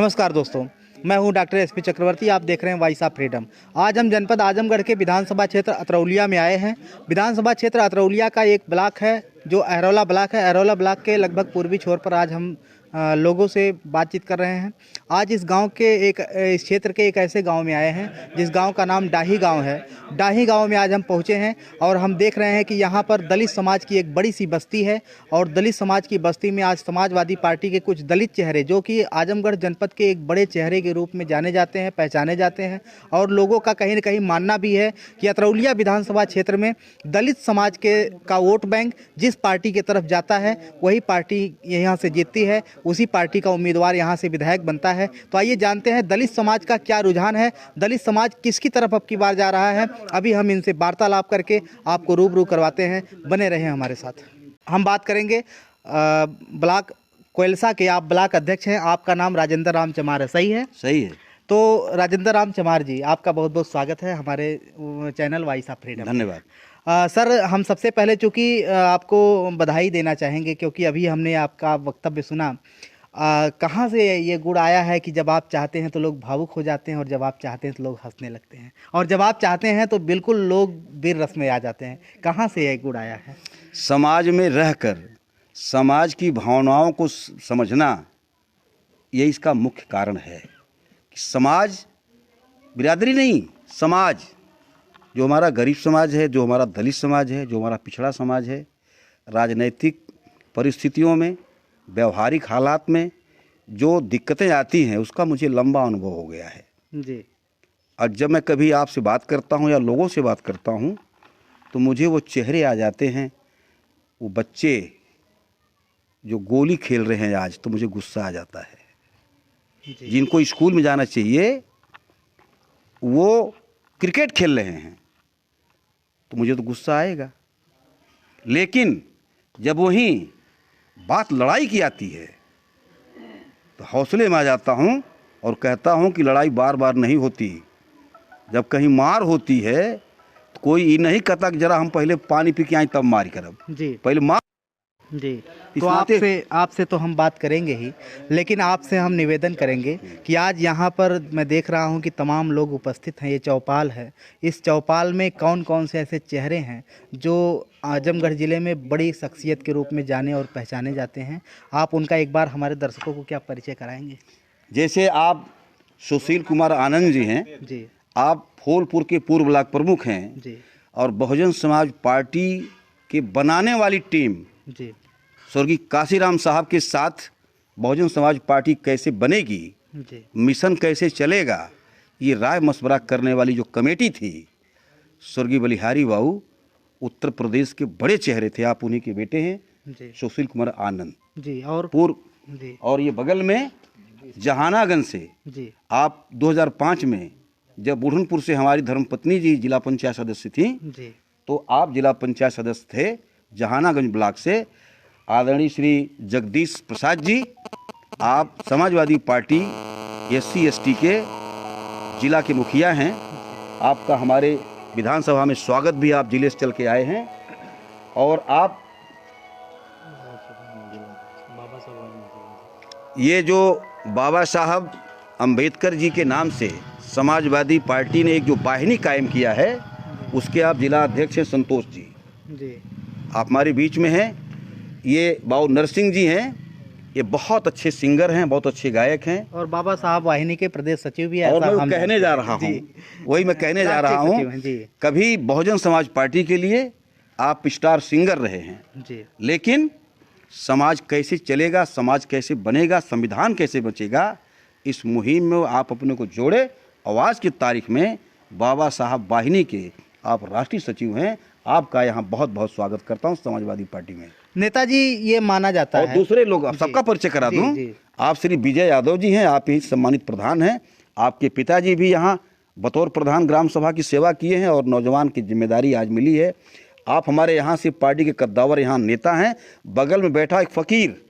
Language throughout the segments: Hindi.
नमस्कार दोस्तों, मैं हूं डॉक्टर एसपी चक्रवर्ती। आप देख रहे हैं वॉइस ऑफ फ्रीडम। आज हम जनपद आजमगढ़ के विधानसभा क्षेत्र अतरौलिया में आए हैं। विधानसभा क्षेत्र अतरौलिया का एक ब्लॉक है जो अहरौला ब्लॉक है। अहरौला ब्लॉक के लगभग पूर्वी छोर पर आज हम लोगों से बातचीत कर रहे हैं। आज इस गांव के इस क्षेत्र के एक ऐसे गांव में आए हैं जिस गांव का नाम डाही गांव है। डाही गांव में आज हम पहुंचे हैं और हम देख रहे हैं कि यहां पर दलित समाज की एक बड़ी सी बस्ती है और दलित समाज की बस्ती में आज समाजवादी पार्टी के कुछ दलित चेहरे, जो कि आजमगढ़ जनपद के एक बड़े चेहरे के रूप में जाने जाते हैं, पहचाने जाते हैं और लोगों का कहीं न कहीं मानना भी है कि अतरौलिया विधानसभा क्षेत्र में दलित समाज का वोट बैंक जिस पार्टी की तरफ जाता है वही पार्टी यहाँ से जीतती है, उसी पार्टी का उम्मीदवार यहाँ से विधायक बनता है। तो आइए जानते हैं दलित समाज का क्या रुझान है, दलित समाज किसकी तरफ अब की बार जा रहा है। अभी हम इनसे वार्तालाप करके आपको रूबरू करवाते हैं। बने रहें हमारे साथ। हम बात करेंगे ब्लॉक कोयलसा के। आप ब्लॉक अध्यक्ष हैं, आपका नाम राजेंद्र राम चमार है, सही है? सही है। तो राजेंद्र राम चमार जी, आपका बहुत बहुत स्वागत है हमारे चैनल वॉइस ऑफ फ्रीडम। धन्यवाद। सर, हम सबसे पहले चूँकि आपको बधाई देना चाहेंगे क्योंकि अभी हमने आपका वक्तव्य सुना। कहाँ से ये गुण आया है कि जब आप चाहते हैं तो लोग भावुक हो जाते हैं और जब आप चाहते हैं तो लोग हंसने लगते हैं, और जब आप चाहते हैं तो बिल्कुल लोग वीर रस में आ जाते हैं? कहाँ से ये गुण आया है? समाज में रहकर समाज की भावनाओं को समझना, ये इसका मुख्य कारण है कि समाज, बिरादरी नहीं, समाज, जो हमारा गरीब समाज है, जो हमारा दलित समाज है, जो हमारा पिछड़ा समाज है, राजनैतिक परिस्थितियों में, व्यवहारिक हालात में जो दिक्कतें आती हैं उसका मुझे लंबा अनुभव हो गया है जी। और जब मैं कभी आपसे बात करता हूं या लोगों से बात करता हूं तो मुझे वो चेहरे आ जाते हैं, वो बच्चे जो गोली खेल रहे हैं आज, तो मुझे गुस्सा आ जाता है। जिनको स्कूल में जाना चाहिए वो क्रिकेट खेल रहे हैं तो मुझे तो गुस्सा आएगा। लेकिन जब वहीं बात लड़ाई की आती है तो हौसले में आ जाता हूं और कहता हूं कि लड़ाई बार बार नहीं होती। जब कहीं मार होती है तो कोई ये नहीं कहता कि जरा हम पहले पानी पी के आए तब मार करब जी, पहले मार जी। तो आपसे तो हम बात करेंगे ही, लेकिन आपसे हम निवेदन करेंगे कि आज यहाँ पर मैं देख रहा हूँ कि तमाम लोग उपस्थित हैं। ये चौपाल है, इस चौपाल में कौन कौन से ऐसे चेहरे हैं जो आजमगढ़ ज़िले में बड़ी शख्सियत के रूप में जाने और पहचाने जाते हैं? आप उनका एक बार हमारे दर्शकों को क्या परिचय कराएंगे? जैसे आप सुशील कुमार आनंद जी हैं जी, आप फूलपुर के पूर्व ब्लॉक प्रमुख हैं जी, और बहुजन समाज पार्टी के बनाने वाली टीम जी, स्वर्गीय काशीराम साहब के साथ बहुजन समाज पार्टी कैसे बनेगी जी, मिशन कैसे चलेगा, ये राय मशवरा करने वाली जो कमेटी थी, स्वर्गीय बलिहारी बाबू उत्तर प्रदेश के बड़े चेहरे थे, आप उन्हीं के बेटे हैं सुशील कुमार आनंद जी, और पूर्व जी, और ये बगल में जहानागंज से जी, आप 2005 में जब बुढ़नपुर से हमारी धर्मपत्नी जी जिला पंचायत सदस्य थी जी, तो आप जिला पंचायत सदस्य थे जहानागंज ब्लॉक से। आदरणीय श्री जगदीश प्रसाद जी, आप समाजवादी पार्टी SC ST के जिला के मुखिया हैं। आपका हमारे विधानसभा में स्वागत भी, आप जिले से चल के आए हैं। और आप ये जो बाबा साहब अंबेडकर जी के नाम से समाजवादी पार्टी ने एक जो वाहिनी कायम किया है, उसके आप जिला अध्यक्ष हैं संतोष जी जी, आप हमारे बीच में हैं। ये बाबू नरसिंह जी हैं, ये बहुत अच्छे सिंगर हैं, बहुत अच्छे गायक हैं, और बाबा साहब वाहिनी के प्रदेश सचिव भी हैं। और मैं कहने जा रहा हूँ, वही मैं कहने जा रहा हूँ, कभी बहुजन समाज पार्टी के लिए आप स्टार सिंगर रहे हैं जी, लेकिन समाज कैसे चलेगा, समाज कैसे बनेगा, संविधान कैसे बचेगा, इस मुहिम में आप अपने को जोड़े। आवाज़ की तारीख में बाबा साहब वाहिनी के आप राष्ट्रीय सचिव हैं। आपका यहाँ बहुत बहुत स्वागत करता हूँ समाजवादी पार्टी में। नेताजी, ये माना जाता है, और दूसरे लोग सबका परिचय करा दूं, आप श्री विजय यादव जी हैं, आप ही सम्मानित प्रधान हैं। आपके पिताजी भी यहाँ बतौर प्रधान ग्राम सभा की सेवा किए हैं और नौजवान की जिम्मेदारी आज मिली है। आप हमारे यहाँ से पार्टी के कद्दावर यहाँ नेता हैं। बगल में बैठा एक फकीर,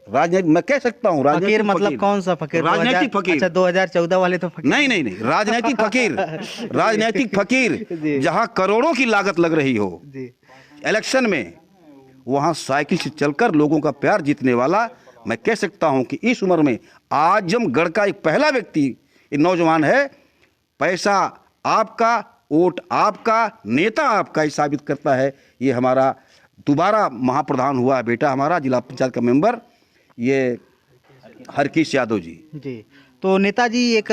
राजनीतिक, मैं कह सकता हूँ राजनीतिक मतलब कौन सा फकीर? राजनीतिक फकीर। अच्छा, 2014 वाले तो फकीर नहीं, राजनीतिक फकीर राजनीतिक फकीर, जहाँ करोड़ों की लागत लग रही हो इलेक्शन में, वहाँ साइकिल से चलकर लोगों का प्यार जीतने वाला मैं कह सकता हूं कि इस उम्र में आजमगढ़ का एक पहला व्यक्ति, एक नौजवान है। पैसा आपका, वोट आपका, नेता आपका, ही साबित करता है। ये हमारा दोबारा महाप्रधान हुआ है बेटा, हमारा जिला पंचायत का मेंबर, ये हरकीश यादव जी। जी, तो नेताजी एक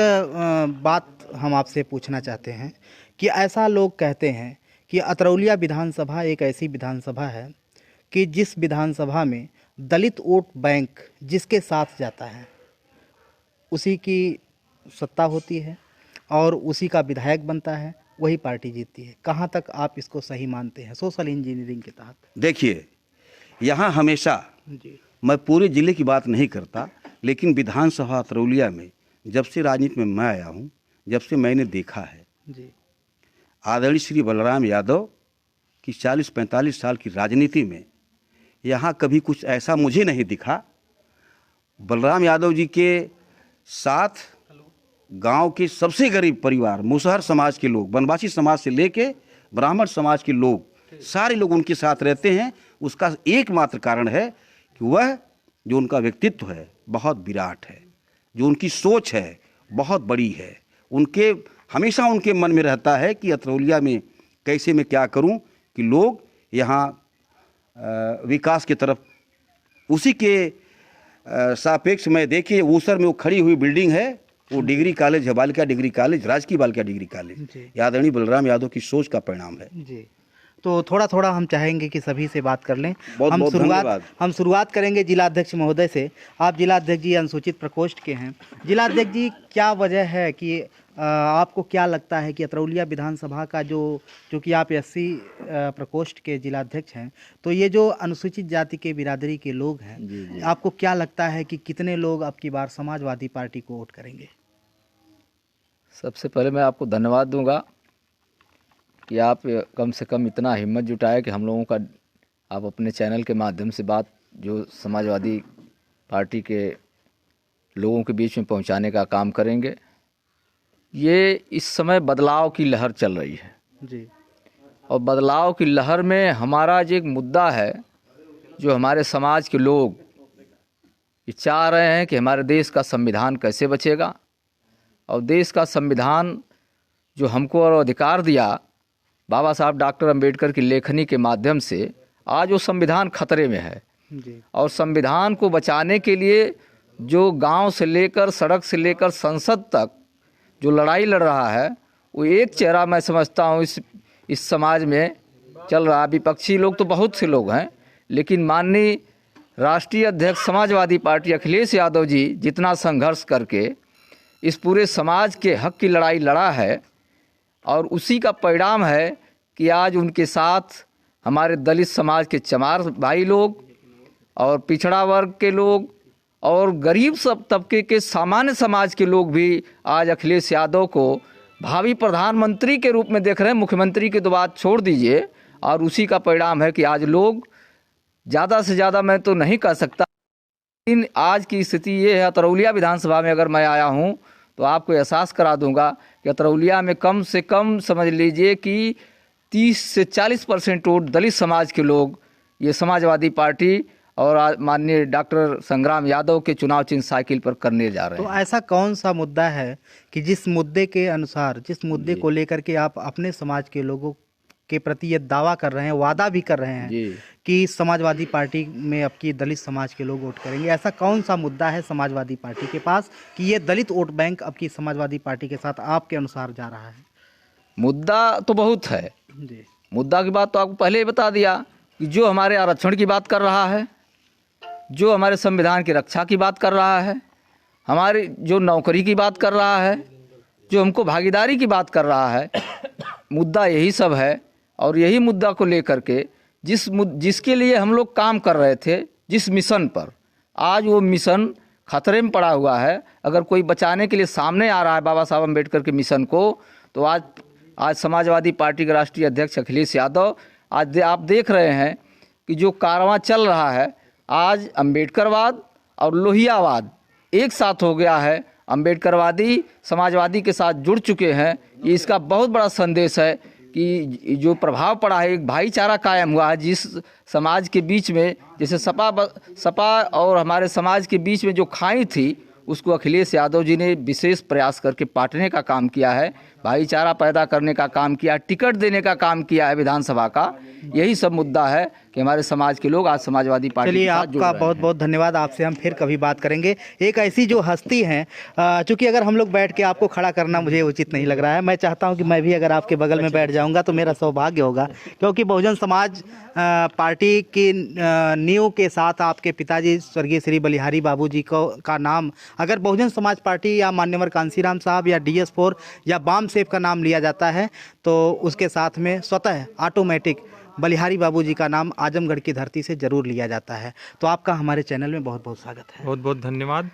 बात हम आपसे पूछना चाहते हैं कि ऐसा लोग कहते हैं कि अतरौलिया विधानसभा एक ऐसी विधानसभा है कि जिस विधानसभा में दलित वोट बैंक जिसके साथ जाता है उसी की सत्ता होती है और उसी का विधायक बनता है, वही पार्टी जीतती है। कहाँ तक आप इसको सही मानते हैं सोशल इंजीनियरिंग के तहत? देखिए, यहाँ हमेशा जी, मैं पूरे ज़िले की बात नहीं करता, लेकिन विधानसभा अतरौलिया में जब से राजनीति में मैं आया हूँ, जब से मैंने देखा है, जी, आदरणीय श्री बलराम यादव की 40-45 साल की राजनीति में यहाँ कभी कुछ ऐसा मुझे नहीं दिखा। बलराम यादव जी के साथ गांव के सबसे गरीब परिवार, मुसहर समाज के लोग, वनवासी समाज से लेके ब्राह्मण समाज के लोग, सारे लोग उनके साथ रहते हैं। उसका एकमात्र कारण है कि वह जो उनका व्यक्तित्व है बहुत विराट है, जो उनकी सोच है बहुत बड़ी है। उनके हमेशा उनके मन में रहता है कि अतरौलिया में कैसे मैं क्या करूं कि लोग यहाँ विकास की तरफ, उसी के सापेक्ष में देखिए ऊसर में वो खड़ी हुई बिल्डिंग है, वो डिग्री कॉलेज है, बालिका डिग्री कॉलेज, राजकीय बालिका डिग्री कॉलेज, आदरणीय बलराम यादव की सोच का परिणाम है। जी, तो थोड़ा थोड़ा हम चाहेंगे कि सभी से बात कर लें। बहुत हम शुरुआत करेंगे जिलाध्यक्ष महोदय से। आप जिलाध्यक्ष जी अनुसूचित प्रकोष्ठ के हैं। जिलाध्यक्ष जी, क्या वजह है कि आपको क्या लगता है कि अतरौलिया विधानसभा का जो कि आप एससी प्रकोष्ठ के जिलाध्यक्ष हैं, तो ये जो अनुसूचित जाति के बिरादरी के लोग हैं, आपको क्या लगता है कि कितने लोग अब की बार समाजवादी पार्टी को वोट करेंगे? सबसे पहले मैं आपको धन्यवाद दूंगा कि आप कम से कम इतना हिम्मत जुटाए कि हम लोगों का, आप अपने चैनल के माध्यम से बात जो समाजवादी पार्टी के लोगों के बीच में पहुंचाने का काम करेंगे। ये इस समय बदलाव की लहर चल रही है जी, और बदलाव की लहर में हमारा जो एक मुद्दा है, जो हमारे समाज के लोग ये चाह रहे हैं कि हमारे देश का संविधान कैसे बचेगा, और देश का संविधान जो हमको और अधिकार दिया बाबा साहब डॉक्टर अंबेडकर की लेखनी के माध्यम से, आज वो संविधान खतरे में है जी, और संविधान को बचाने के लिए जो गांव से लेकर सड़क से लेकर संसद तक जो लड़ाई लड़ रहा है, वो एक चेहरा मैं समझता हूँ इस समाज में चल रहा है। विपक्षी लोग तो बहुत से लोग हैं, लेकिन माननीय राष्ट्रीय अध्यक्ष समाजवादी पार्टी अखिलेश यादव जी जितना संघर्ष करके इस पूरे समाज के हक की लड़ाई लड़ा है, और उसी का परिणाम है कि आज उनके साथ हमारे दलित समाज के चमार भाई लोग और पिछड़ा वर्ग के लोग और गरीब सब तबके के सामान्य समाज के लोग भी आज अखिलेश यादव को भावी प्रधानमंत्री के रूप में देख रहे हैं। मुख्यमंत्री की तो बात छोड़ दीजिए, और उसी का परिणाम है कि आज लोग ज़्यादा से ज़्यादा, मैं तो नहीं कह सकता, लेकिन आज की स्थिति ये है। अतरौलिया विधानसभा में अगर मैं आया हूँ तो आपको एहसास करा दूंगा कि अतरौलिया में कम से कम समझ लीजिए कि 30 से 40% वोट दलित समाज के लोग ये समाजवादी पार्टी और माननीय डॉक्टर संग्राम यादव के चुनाव चिन्ह साइकिल पर करने जा रहे हैं। तो ऐसा कौन सा मुद्दा है कि जिस मुद्दे के अनुसार, जिस मुद्दे को लेकर के आप अपने समाज के लोगों के प्रति ये दावा कर रहे हैं, वादा भी कर रहे हैं कि समाजवादी पार्टी में अब की दलित समाज के लोग वोट करेंगे, ऐसा कौन सा मुद्दा है समाजवादी पार्टी के पास कि ये दलित वोट बैंक अब की समाजवादी पार्टी के साथ आपके अनुसार जा रहा है? मुद्दा तो बहुत है जी, मुद्दा की बात तो आपको पहले ही बता दिया कि जो हमारे आरक्षण की बात कर रहा है, जो हमारे संविधान की रक्षा की बात कर रहा है, हमारी जो नौकरी की बात कर रहा है, जो हमको भागीदारी की बात कर रहा है, मुद्दा यही सब है। और यही मुद्दा को लेकर के जिसके लिए हम लोग काम कर रहे थे, जिस मिशन पर, आज वो मिशन खतरे में पड़ा हुआ है। अगर कोई बचाने के लिए सामने आ रहा है बाबा साहब अम्बेडकर के मिशन को, तो आज समाजवादी पार्टी के राष्ट्रीय अध्यक्ष अखिलेश यादव, आज आप देख रहे हैं कि जो कारवां चल रहा है, आज अम्बेडकरवाद और लोहियावाद एक साथ हो गया है। अम्बेडकरवादी समाजवादी के साथ जुड़ चुके हैं। ये इसका बहुत बड़ा संदेश है कि जो प्रभाव पड़ा है, एक भाईचारा कायम हुआ है जिस समाज के बीच में, जैसे सपा और हमारे समाज के बीच में जो खाई थी, उसको अखिलेश यादव जी ने विशेष प्रयास करके पाटने का काम किया है, भाईचारा पैदा करने का काम किया, टिकट देने का काम किया है विधानसभा का। यही सब मुद्दा है कि हमारे समाज के लोग आज समाजवादी पार्टी चलिए, के साथ जुड़ आपका रहे हैं। बहुत बहुत धन्यवाद। आपसे हम फिर कभी बात करेंगे। एक ऐसी जो हस्ती हैं, चूंकि अगर हम लोग बैठ के आपको खड़ा करना मुझे उचित नहीं लग रहा है, मैं चाहता हूं कि मैं भी अगर आपके बगल में बैठ जाऊंगा तो मेरा सौभाग्य होगा, क्योंकि बहुजन समाज पार्टी की नींव के साथ आपके पिताजी स्वर्गीय श्री बलिहारी बाबू जी को का नाम अगर बहुजन समाज पार्टी या मान्यवर कांसीराम साहब या DS4 या बाम सेफ का नाम लिया जाता है तो उसके साथ में स्वतः ऑटोमेटिक बलिहारी बाबू जी का नाम आजमगढ़ की धरती से जरूर लिया जाता है। तो आपका हमारे चैनल में बहुत बहुत स्वागत है। बहुत बहुत धन्यवाद।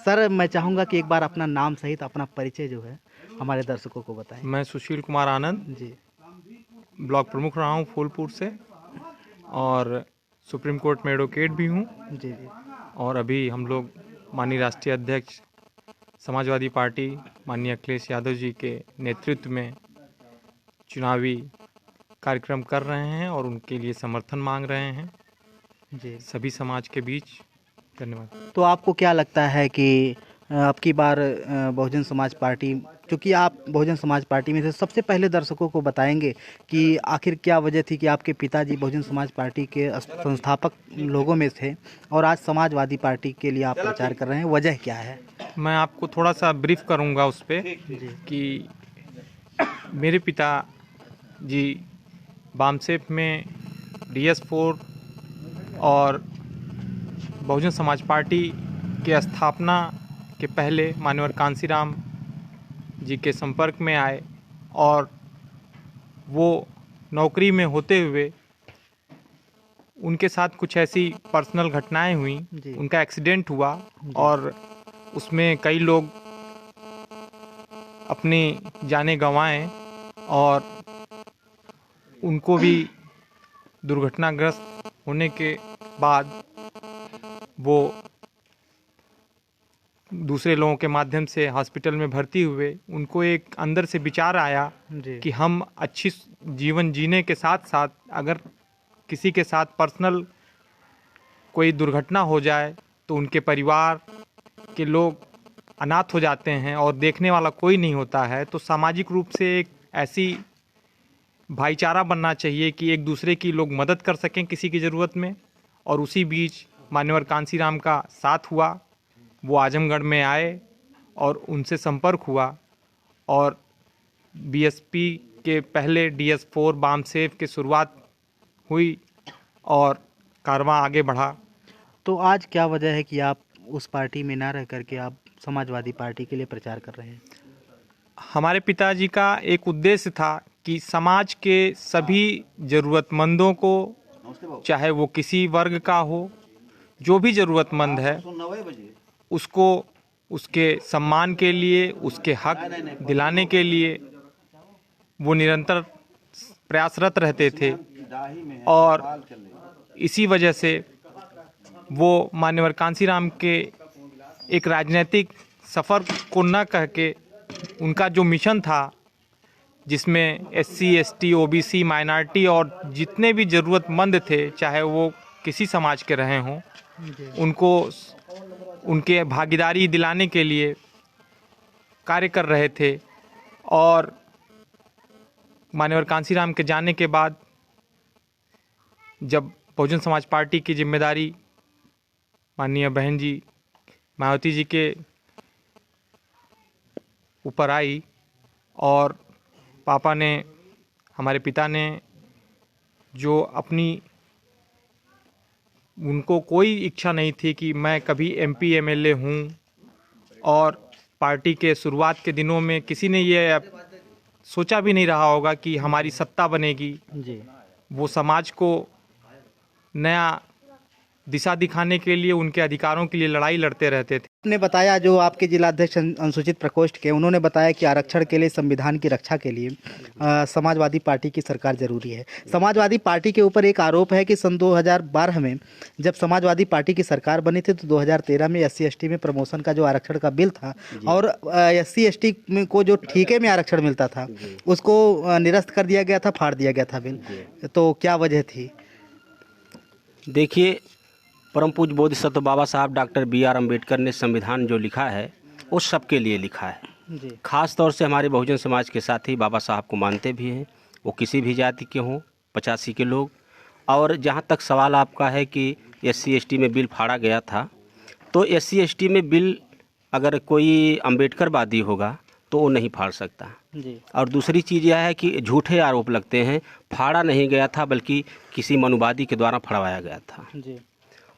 सर, मैं चाहूँगा कि एक बार अपना नाम सहित अपना परिचय जो है हमारे दर्शकों को बताएं। मैं सुशील कुमार आनंद जी, ब्लॉक प्रमुख रहा हूँ फूलपुर से, और सुप्रीम कोर्ट में एडवोकेट भी हूँ। जी, जी, और अभी हम लोग माननीय राष्ट्रीय अध्यक्ष समाजवादी पार्टी माननीय अखिलेश यादव जी के नेतृत्व में चुनावी कार्यक्रम कर रहे हैं और उनके लिए समर्थन मांग रहे हैं जी। सभी समाज के बीच। धन्यवाद। तो आपको क्या लगता है कि अब की बार बहुजन समाज पार्टी, चूँकि आप बहुजन समाज पार्टी में से, सबसे पहले दर्शकों को बताएंगे कि आखिर क्या वजह थी कि आपके पिताजी बहुजन समाज पार्टी के संस्थापक लोगों में थे और आज समाजवादी पार्टी के लिए आप प्रचार कर रहे हैं, वजह क्या है? मैं आपको थोड़ा सा ब्रीफ करूंगा उस पर कि मेरे पिता जी बामसेफ में DS4 और बहुजन समाज पार्टी के स्थापना के पहले मान्यवर कांसीराम जी के संपर्क में आए, और वो नौकरी में होते हुए उनके साथ कुछ ऐसी पर्सनल घटनाएं हुई, उनका एक्सीडेंट हुआ और उसमें कई लोग अपनी जानें गंवाएं और उनको भी दुर्घटनाग्रस्त होने के बाद वो दूसरे लोगों के माध्यम से हॉस्पिटल में भर्ती हुए। उनको एक अंदर से विचार आया कि हम अच्छी जीवन जीने के साथ साथ अगर किसी के साथ पर्सनल कोई दुर्घटना हो जाए तो उनके परिवार के लोग अनाथ हो जाते हैं और देखने वाला कोई नहीं होता है, तो सामाजिक रूप से एक ऐसी भाईचारा बनना चाहिए कि एक दूसरे की लोग मदद कर सकें किसी की ज़रूरत में। और उसी बीच मान्यवर कांसीराम का साथ हुआ, वो आजमगढ़ में आए और उनसे संपर्क हुआ और BSP के पहले DS4 बाम सेफ की शुरुआत हुई और कारवां आगे बढ़ा। तो आज क्या वजह है कि आप उस पार्टी में ना रह करके आप समाजवादी पार्टी के लिए प्रचार कर रहे हैं? हमारे पिताजी का एक उद्देश्य था कि समाज के सभी ज़रूरतमंदों को, चाहे वो किसी वर्ग का हो, जो भी ज़रूरतमंद है उसको उसके सम्मान के लिए, उसके हक दिलाने के लिए वो निरंतर प्रयासरत रहते थे। और इसी वजह से वो मान्यवर कांसीराम के एक राजनीतिक सफ़र को न कह के उनका जो मिशन था, जिसमें SC ST OBC माइनॉरिटी और जितने भी ज़रूरतमंद थे, चाहे वो किसी समाज के रहे हों, उनको उनके भागीदारी दिलाने के लिए कार्य कर रहे थे। और मान्यवर कांसीराम के जाने के बाद जब बहुजन समाज पार्टी की जिम्मेदारी माननीय बहन जी मायावती जी के ऊपर आई और पापा ने, हमारे पिता ने, जो अपनी, उनको कोई इच्छा नहीं थी कि मैं कभी MP MLA हूँ, और पार्टी के शुरुआत के दिनों में किसी ने ये सोचा भी नहीं रहा होगा कि हमारी सत्ता बनेगी। वो समाज को नया दिशा दिखाने के लिए, उनके अधिकारों के लिए लड़ाई लड़ते रहते थे। आपने बताया, जो आपके जिलाध्यक्ष अनुसूचित प्रकोष्ठ के, उन्होंने बताया कि आरक्षण के लिए, संविधान की रक्षा के लिए समाजवादी पार्टी की सरकार जरूरी है। समाजवादी पार्टी के ऊपर एक आरोप है कि सन 2012 में जब समाजवादी पार्टी की सरकार बनी थी तो 2013 में SC/ST में प्रमोशन का जो आरक्षण का बिल था और SC/ST को जो ठीके में आरक्षण मिलता था उसको निरस्त कर दिया गया था, फाड़ दिया गया था बिल। तो क्या वजह थी? देखिए, परम पूज्य बोधिसत्व बाबा साहब डॉक्टर BR अम्बेडकर ने संविधान जो लिखा है वो सबके लिए लिखा है। जी। खास तौर से हमारे बहुजन समाज के साथी बाबा साहब को मानते भी हैं, वो किसी भी जाति के हों, 85 के लोग। और जहाँ तक सवाल आपका है कि SC/ST में बिल फाड़ा गया था, तो SC/ST में बिल अगर कोई अम्बेडकरवादी होगा तो वो नहीं फाड़ सकता। जी। और दूसरी चीज़ यह है कि झूठे आरोप लगते हैं, फाड़ा नहीं गया था बल्कि किसी मनुवादी के द्वारा फड़वाया गया था। जी।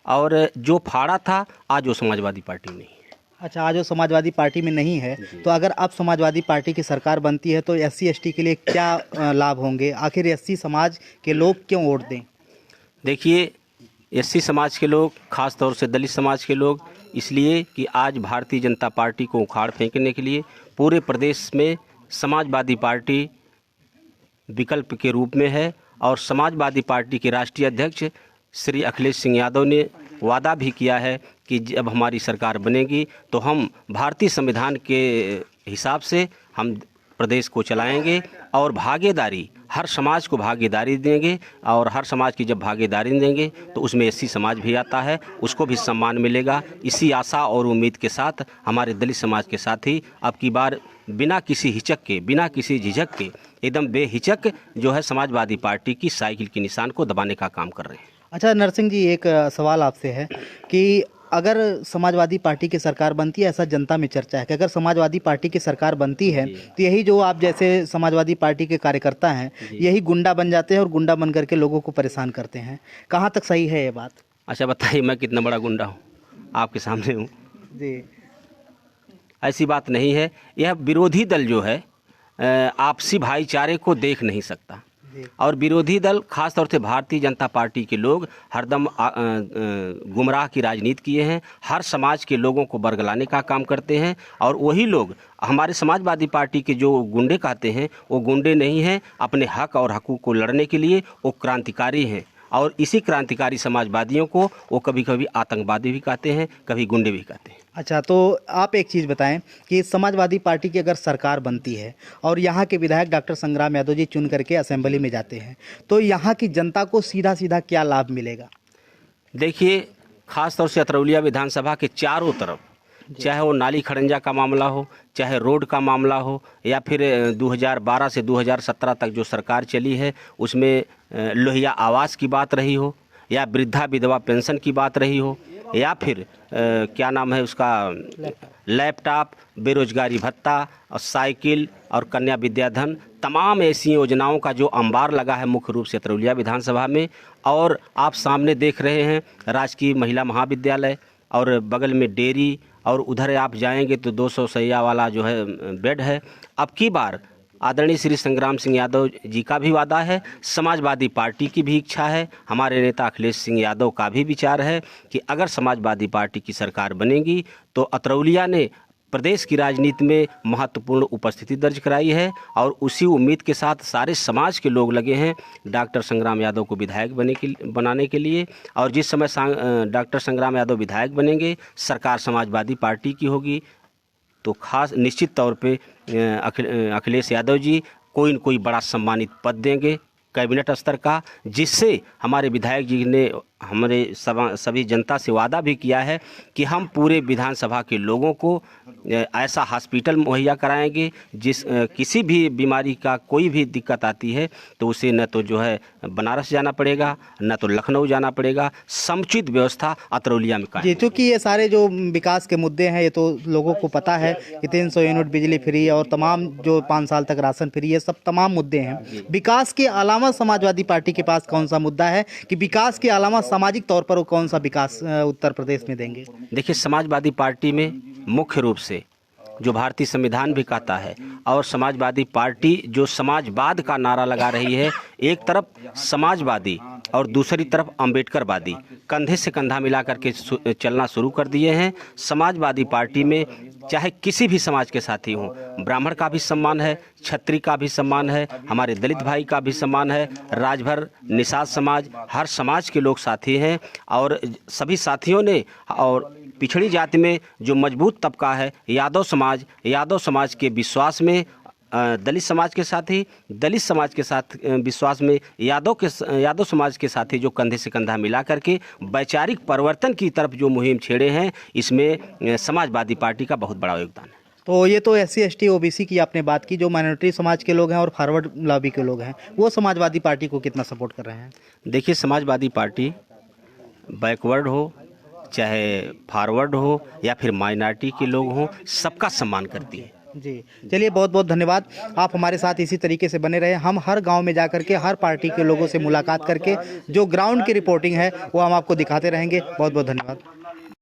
और जो फाड़ा था आज वो समाजवादी पार्टी में नहीं है। अच्छा, आज वो समाजवादी पार्टी में नहीं है, तो अगर अब समाजवादी पार्टी की सरकार बनती है तो SC/ST के लिए क्या लाभ होंगे? आखिर SC समाज के लोग क्यों वोट दें? देखिए, SC समाज के लोग, खास तौर से दलित समाज के लोग, इसलिए कि आज भारतीय जनता पार्टी को उखाड़ फेंकने के लिए पूरे प्रदेश में समाजवादी पार्टी विकल्प के रूप में है। और समाजवादी पार्टी के राष्ट्रीय अध्यक्ष श्री अखिलेश सिंह यादव ने वादा भी किया है कि जब हमारी सरकार बनेगी तो हम भारतीय संविधान के हिसाब से हम प्रदेश को चलाएंगे और भागीदारी, हर समाज को भागीदारी देंगे। और हर समाज की जब भागीदारी देंगे तो उसमें SC समाज भी आता है, उसको भी सम्मान मिलेगा। इसी आशा और उम्मीद के साथ हमारे दलित समाज के साथी अब की बार बिना किसी हिचक के, बिना किसी झिझक के, एकदम बेहिचक जो है समाजवादी पार्टी की साइकिल के निशान को दबाने का काम कर रहे हैं। अच्छा नरसिंह जी, एक सवाल आपसे है कि अगर समाजवादी पार्टी की सरकार बनती है, ऐसा जनता में चर्चा है कि अगर समाजवादी पार्टी की सरकार बनती है तो यही जो आप जैसे समाजवादी पार्टी के कार्यकर्ता हैं यही गुंडा बन जाते हैं और गुंडा बन करके लोगों को परेशान करते हैं। कहाँ तक सही है ये बात? अच्छा बताइए, मैं कितना बड़ा गुंडा हूँ? आपके सामने हूँ जी। ऐसी बात नहीं है। यह विरोधी दल जो है आपसी भाईचारे को देख नहीं सकता। और विरोधी दल, खास तौर से भारतीय जनता पार्टी के लोग हरदम गुमराह की राजनीति किए हैं, हर समाज के लोगों को बरगलाने का काम करते हैं। और वही लोग हमारे समाजवादी पार्टी के जो गुंडे कहते हैं वो गुंडे नहीं हैं, अपने हक और हकूक़ को लड़ने के लिए वो क्रांतिकारी हैं। और इसी क्रांतिकारी समाजवादियों को वो कभी कभी आतंकवादी भी कहते हैं, कभी गुंडे भी कहते हैं। अच्छा, तो आप एक चीज़ बताएं कि समाजवादी पार्टी की अगर सरकार बनती है और यहाँ के विधायक डॉक्टर संग्राम यादव जी चुन करके असेंबली में जाते हैं तो यहाँ की जनता को सीधा सीधा क्या लाभ मिलेगा? देखिए, खास तौर से अतरौलिया विधानसभा के चारों तरफ, चाहे वो नाली खड़ंजा का मामला हो, चाहे रोड का मामला हो, या फिर 2012 से 2017 तक जो सरकार चली है उसमें लोहिया आवास की बात रही हो, या वृद्धा विधवा पेंशन की बात रही हो, या फिर क्या नाम है उसका, लैपटॉप, बेरोजगारी भत्ता और साइकिल और कन्या विद्याधन, तमाम ऐसी योजनाओं का जो अंबार लगा है मुख्य रूप से अतरौलिया विधानसभा में। और आप सामने देख रहे हैं राजकीय महिला महाविद्यालय और बगल में डेयरी, और उधर आप जाएंगे तो 200 शैया वाला जो है बेड है। अब की बार आदरणीय श्री संग्राम सिंह यादव जी का भी वादा है, समाजवादी पार्टी की भी इच्छा है, हमारे नेता अखिलेश सिंह यादव का भी विचार है कि अगर समाजवादी पार्टी की सरकार बनेगी तो अतरौलिया ने प्रदेश की राजनीति में महत्वपूर्ण उपस्थिति दर्ज कराई है। और उसी उम्मीद के साथ सारे समाज के लोग लगे हैं डॉक्टर संग्राम यादव को विधायक बनाने के लिए। और जिस समय डॉक्टर संग्राम यादव विधायक बनेंगे, सरकार समाजवादी पार्टी की होगी, तो खास निश्चित तौर पे अखिलेश यादव जी कोई न कोई बड़ा सम्मानित पद देंगे कैबिनेट स्तर का, जिससे हमारे विधायक जी ने हमारे सभी जनता से वादा भी किया है कि हम पूरे विधानसभा के लोगों को ऐसा हॉस्पिटल मुहैया कराएंगे जिस किसी भी बीमारी का कोई भी दिक्कत आती है तो उसे न तो जो है बनारस जाना पड़ेगा, न तो लखनऊ जाना पड़ेगा। समुचित व्यवस्था अतरौलिया में जी, चूँकि ये सारे जो विकास के मुद्दे हैं ये तो लोगों को पता है कि 300 यूनिट बिजली फ्री और तमाम जो 5 साल तक राशन फ्री, ये सब तमाम मुद्दे हैं। विकास के अलावा समाजवादी पार्टी के पास कौन सा मुद्दा है कि विकास के अलावा सामाजिक तौर पर वो कौन सा विकास उत्तर प्रदेश में देंगे? देखिए, समाजवादी पार्टी में मुख्य रूप से जो भारतीय संविधान भी कहता है और समाजवादी पार्टी जो समाजवाद का नारा लगा रही है, एक तरफ समाजवादी और दूसरी तरफ अम्बेडकरवादी कंधे से कंधा मिला करके चलना शुरू कर दिए हैं। समाजवादी पार्टी में चाहे किसी भी समाज के साथी हों, ब्राह्मण का भी सम्मान है, क्षत्रिय का भी सम्मान है, हमारे दलित भाई का भी सम्मान है, राजभर निषाद समाज, हर समाज के लोग साथी हैं। और सभी साथियों ने, और पिछड़ी जाति में जो मजबूत तबका है यादव समाज के विश्वास में दलित समाज के साथी, दलित समाज के साथ विश्वास में यादव समाज के साथी जो कंधे से कंधा मिला करके वैचारिक परिवर्तन की तरफ जो मुहिम छेड़े हैं, इसमें समाजवादी पार्टी का बहुत बड़ा योगदान है। तो ये तो SC ST OBC की आपने बात की, जो माइनॉरिटी समाज के लोग हैं और फॉरवर्ड लॉबी के लोग हैं, वो समाजवादी पार्टी को कितना सपोर्ट कर रहे हैं? देखिए, समाजवादी पार्टी बैकवर्ड हो चाहे फॉरवर्ड हो या फिर माइनॉरिटी के लोग हों, सबका सम्मान करती है। जी, चलिए बहुत बहुत धन्यवाद। आप हमारे साथ इसी तरीके से बने रहे। हम हर गांव में जा करके हर पार्टी के लोगों से मुलाकात करके जो ग्राउंड की रिपोर्टिंग है वो हम आपको दिखाते रहेंगे। बहुत बहुत धन्यवाद।